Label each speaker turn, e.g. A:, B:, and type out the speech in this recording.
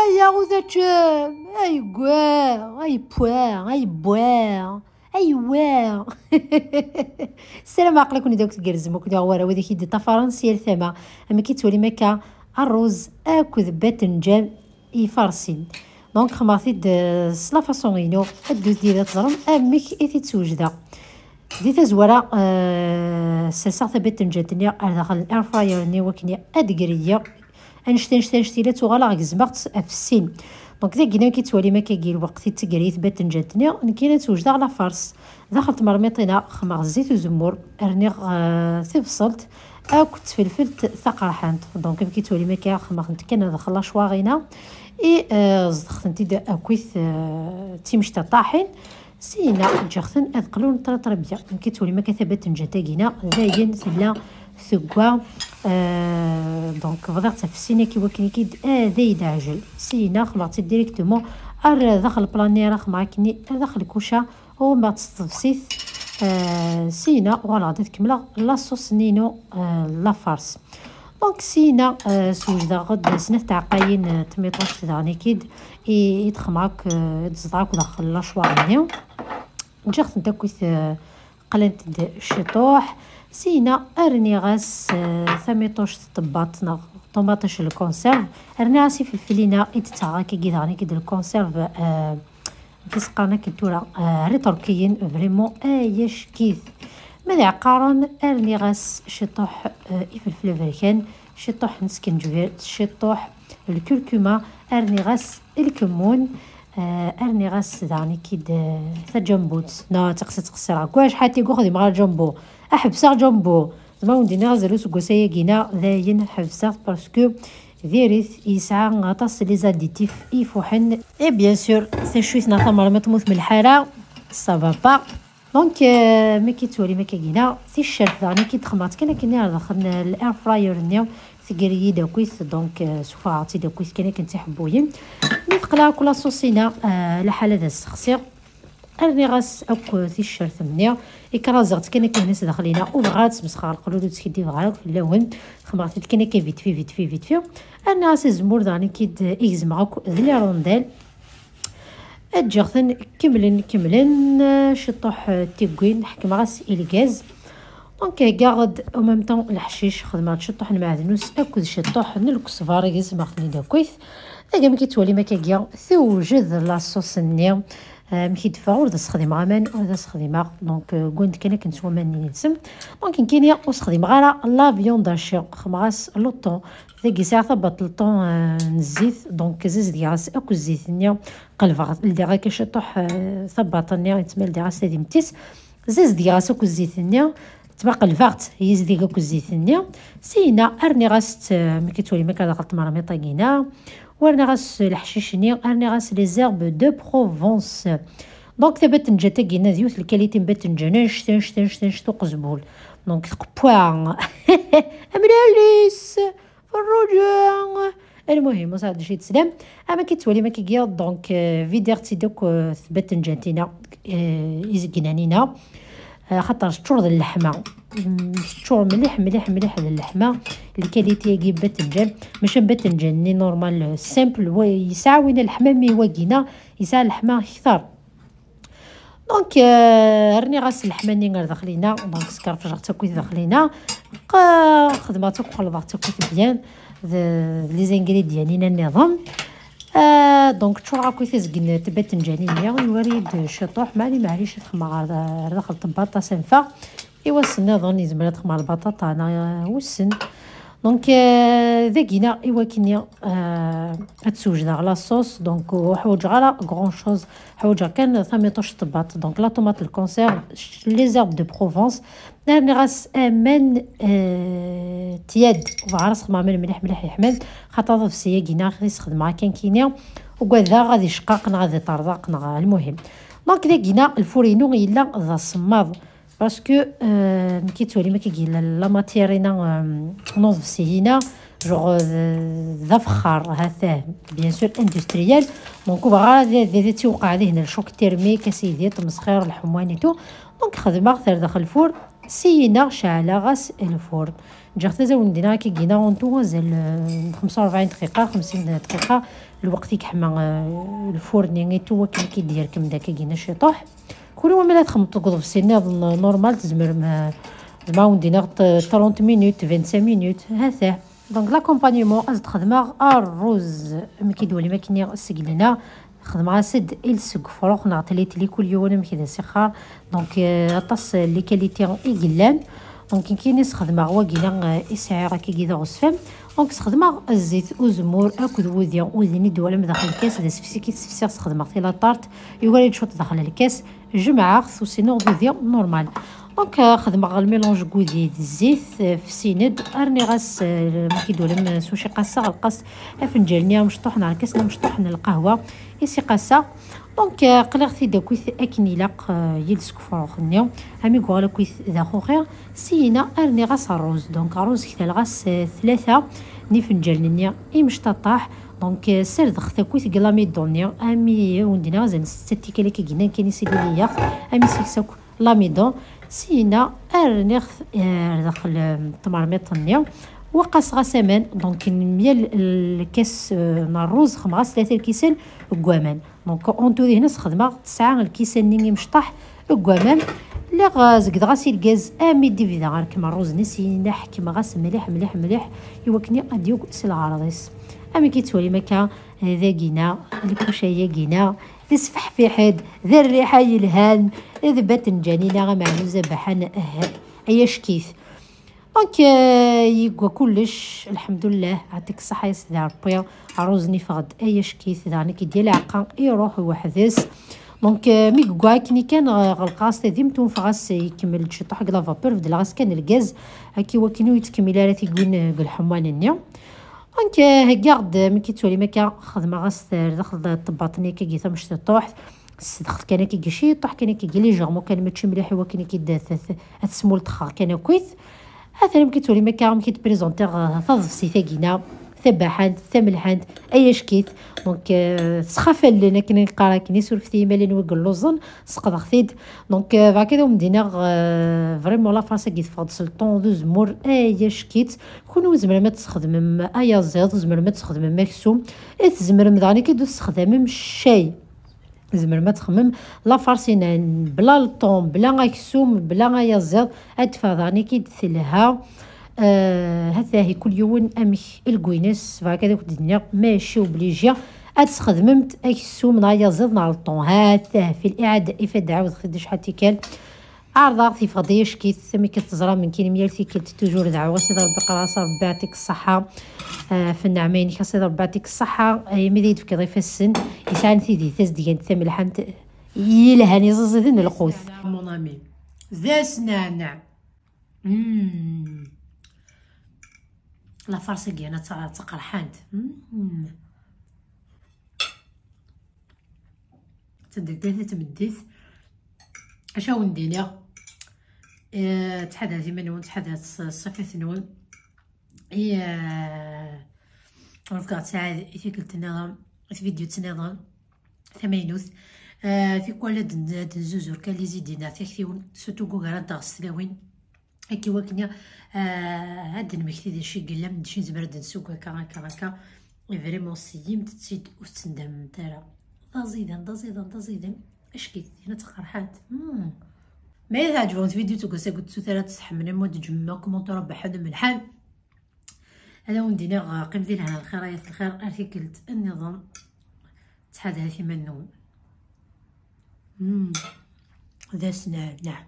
A: يا غوزة ايوا اي بوا اي بوا ايوا. السلام عليكم. كوني داك تقرزمو كوني غوارا وديك يدي تا فرنسيه الثما اما كيتولي مكا الروز اكد باذنجان يفرسين دونك خماطيد لا فاصونينو ادوز ديال تزرم امك ايتي توجدا ديتا زوارا سلسة باذنجان تنيا داخل الاير فراير ني وكني ادقريه انشتي لا تغالا غزمقت في السين دونك داك كنا كيتوالي ما كيجي الوقت تقريت باذنجانتني كاينه توجد على فرس دخلت مرميطينا خمار زيت وزمور رنيغ تفصلت كنت فلفلت ثقرحانت دونك كيتوالي ما كيخمر كان داخل شواغينا اي زدخت انت اكويث تيمشتا طاحين سينا جاختن اذقلون طرطربيا كيتولي ما كثبت نجاتاكينا داين ثلا ثقوا دونك بدات تفسينا كي وكني كيد ذي عجل سينا خمرت ديريكتومون داخل بلانيرا خماكني داخل كوشا وما تستفسيث سينا ولا غادي تكمل لاصوص نينو لا فارس دونك سينا سوجدا غد سنه تاع قاين تميطوش داني كيد يتخماك تزدراك داخل لا شوارنيو جاخت نتا كويث قلنت الشطوح سينا ارني غاس ثميطوش طباطنا طوماطش الكونسيرف ارني غاسي في الفلينا يتتاغا كي داني كيد الكونسيرف كيسقانا كيتورا ري تركيين فريمون اياش كيف ماذا عقارن ارني غاس شطوح يفلفل فريكان شطوح نسكنجبير شطوح الكركمه ارني غاس الكمون ارني غاس داني كيد ثجنبوت نا تقصر كواش حتى يقخذي مع الجنبو احبسا جنبو زعما وندينا غزلو سكوسايا كينا ذاين حبسا باسكو فيريث يسعى غطاس لي زاديتيف يفوحن اي بيان سور ثشويت نعطى مرمى تموت من الحاره سافا با دونك مي كيتولي ما كاينه في الشرف داني كي تخمرت كنا داخل الاير فراير نيو ثقري داكويث دونك سوف عطي داكويث كنت حبوين نتقلا كل صوصينا لحال هذا السخسير ارني غاس اكو في الشرف منيا يكرازغت كاين ناس داخلينا وبغات مسخار القلود تسكدي بغاك في اللون خمرت كاين فيت في انا غاس الزمور داني كيد يزمعك ذلي روندال اجاختن كملن شطوح تيكوين حكم غاس الغاز دونك قاعد او ميم طون الحشيش خدمات شطوح المعدنوس اكو شطوح نلكسفار يزمع خني داكويث اجا ملي كتولي ما كاكيا توجد لاصوص نيا مكيدفع ورد استخدم غامان ورد استخدم دونك كنت كنسوا ماني نسم دونك كاين استخدم غير لا فيوند داشو خماس لوطون ذاك ساعه ثبط لوطون الزيت دونك زيت دياس اكو الزيت نيا قلفه اللي كيشطح ثبط نيا يتمل دياس هذه متيس زيت دياس اكو الزيت نيا تبقى الفاغت هي زيت اكو الزيت نيا سينا ارني غاست ملي كتولي ما كدخلت مرمي طاكينا ورنا غاس الحشيشني ارني غاس لي زيرب دو بروفونس دونك ثبت نجاتا كينا زيوت الكاليتي باذنجان شتو قزبول دونك قبوا املاليس الرجاء المهم صاد شي تسلم اما كيتولي ما كيجي دونك فيديرتي دوك باذنجانتينا يزكنانينا خاطر شطور اللحمه شطور مليح اللحمه الكاليتي كي باذنجان ماشي باذنجان ني نورمال سامبل ويسعى وين اللحمه مي واكينا يسعى اللحمه اكثر دونك رني غاس اللحمه ني داخلينا دونك سكر فجرت كويس داخلينا خدماتو قلباتو كويس بيان لي زانغريديان النظام دونك تشوع كويس زكن باذنجانيه وريد شطوح معليش تخمر داخل الطباطه سنفه ايوا السن ظن يزمر تخمر البطاطا انا والسن دونك ذاكينا ايوا كينيا تسوجد على الصوص دونك حوج على غون شوز حوج كان ثميطوش طباط دونك لا طوماط الكونسيرف لي زيرب دو بروفونس نارني غاس امان تياد وعرس خمامل مليح يحمد خاطر في سياكينا خص خدمه كان كينيا وكذا غادي يشققنا غادي طرزقنا المهم دونك داكينا الفورينو يلا ذا صماض باسكو كيتولي ما كيجي لا ماتيرينا نوض سينا جوغ ذا فخار هذا بيان سور اندستريال دونك بغا ذا توقع هنا الشوك تيرميك اسيدي تمسخير الحموانيتو دونك خدمه غير داخل الفور سينا شعله غاس الفور نجي حتى وندينا كي جينا اونطو مازال 45 دقيقه 50 دقيقه الوقت يكحمى الفورني تو كي كيدير كم داك كينا شيطوح كل يوم ملي تخمط تقض في سنه نورمال تزمر زعما وندينا 30 مينوت 25 مينوت هذا. دونك لاكومبانيمون از تخدمها الرز ملي كيدولي ما كاين السقلينا خدمها سد السق فروخ نعطيليت لي كل يوم كذا سخار دونك اطاس لي كاليتي يقلان دونك كاين يستخدمها هو كينا يسعر كي كذا غصفم دونك استخدمها الزيت وزمور اكل وذيا وذيني دوله من داخل الكاس هذا سفسي كي تسفسي استخدمها في لاطارت يوري تشوط داخل الكاس جمعه خصو سينو وذيا نورمال دونك خدمه الميلونج كودي الزيت في سيند ارني غاس كيدولم سوشي قاسه القاس فنجانيه مشطوحنا كاسنا مشطوحنا القهوه يسي قاسه دونك قلغتي دا كويث اكنيلاق يلسك فروخنيا هامي كوالا كويث ذا خوخير سينا ارني غاس الروز دونك الروز كثال غاس 3 ني فنجانيه مشطاح دونك سير دختا كويث كلامي دونيا امي وندينا زين 6 كيلو كي كنا كاين سيدي امي سيكساك لاميدون سينا ارنيخ داخل التمرميط وقاس غسمان دونك ميال الكاس الروز خمغاس 3 الكيسان كوامان دونك اونتو هنا خدمه 9 الكيسان نيني مشطح كوامان لا غازك غاسي الغاز امي ديفيدا غير كيما الروز نسينا كيما غاس مليح مليح مليح يوكني اديوك سي العراضيس امي كيتولي مكا هذا كينا الكوشايه كينا تسفح في حد ذا الريحه يلهان اذا باتنجانينا غا معلوزه بحال اياش كيف دونك يقوى كلش الحمد لله يعطيك الصحه يا سيدي ربي عروزني فغد اياش كيف داني كي ديال العقا يروح وحدث دونك مي كوا كني كان غلقاس ديمتو فغاس يكمل تشطح لا فابور في الغاز كان الغاز هكي وكنو يتكمل راه تيكون الحمان النيا دونك هكارد ملي كيتولي مكا خدمه غاس داخل الطباطني كي مش تطوح دخل كان كي شي طاح كان كي لي جامو كان ماشي مليح هو كان كي تسمول تخا كان كويس هذا ملي كتولي مكا ملي كيتبريزونتيغ تضفسي ثقينا ثباحند ثملحند اياش كيت دونك سخافه لنا كنا نقرا كني سولفتي مالين وقلوزن سقط خثيد دونك هكذا ومدينا فريمون لا فرنسا كي تفضل سلطون دو زمور اياش كيت كونو زمر ما تستخدم ايا زيض زمر ما تستخدم مكسوم تزمر مداني كي تستخدم الشاي زمر ما تخمم لا فرسينا بلا الطون بلا غاكسوم بلا غايا زيض ادفاضاني كي دثلها هذا هي كل يوم امي الكوينس فهكذا كنت الدنيا ماشي وبليجيا اتخدمت اكسوم نايا زيض نهار الطون هذا في الاعاده افاده عاود خدي شحال تيكال عرضه في فضيش كي سمي كتزرا من كاين ميال كنت توجور دعوه سيدي ربي قراصه ربي يعطيك الصحه في النعمين سيدي ربي يعطيك الصحه ميديد في ضيف السن يسعن سيدي تاز ديال ثملحان يلهاني زازدين القوس مون امي ذاس نعناع لا فرصه كاينه تقرحانت تدك تمديت اش وندينا تحدث منون تحدث صفه نون رفقات ساعد في قلت لنا في فيديو تنظام ثمانوث في كل دنزوزور كان لي زيدينا تكثيون سوتو كوغرا تغسلاوين هكي وكنا هاد المكتي ديال شي قله من شي زبرد نسوق هكا فريمون سيمت تسيد وتندم ترى ضزيدا اش كيت هنا تقرحات ما يعجبون فيديو تقول قلت ثلاث تستحمل مود جمع كومونتور بحد من الحال هذا وندينا قيم ديالها الخرايط الخير ارتكلت النظام تحدث منه ذا سنان نعم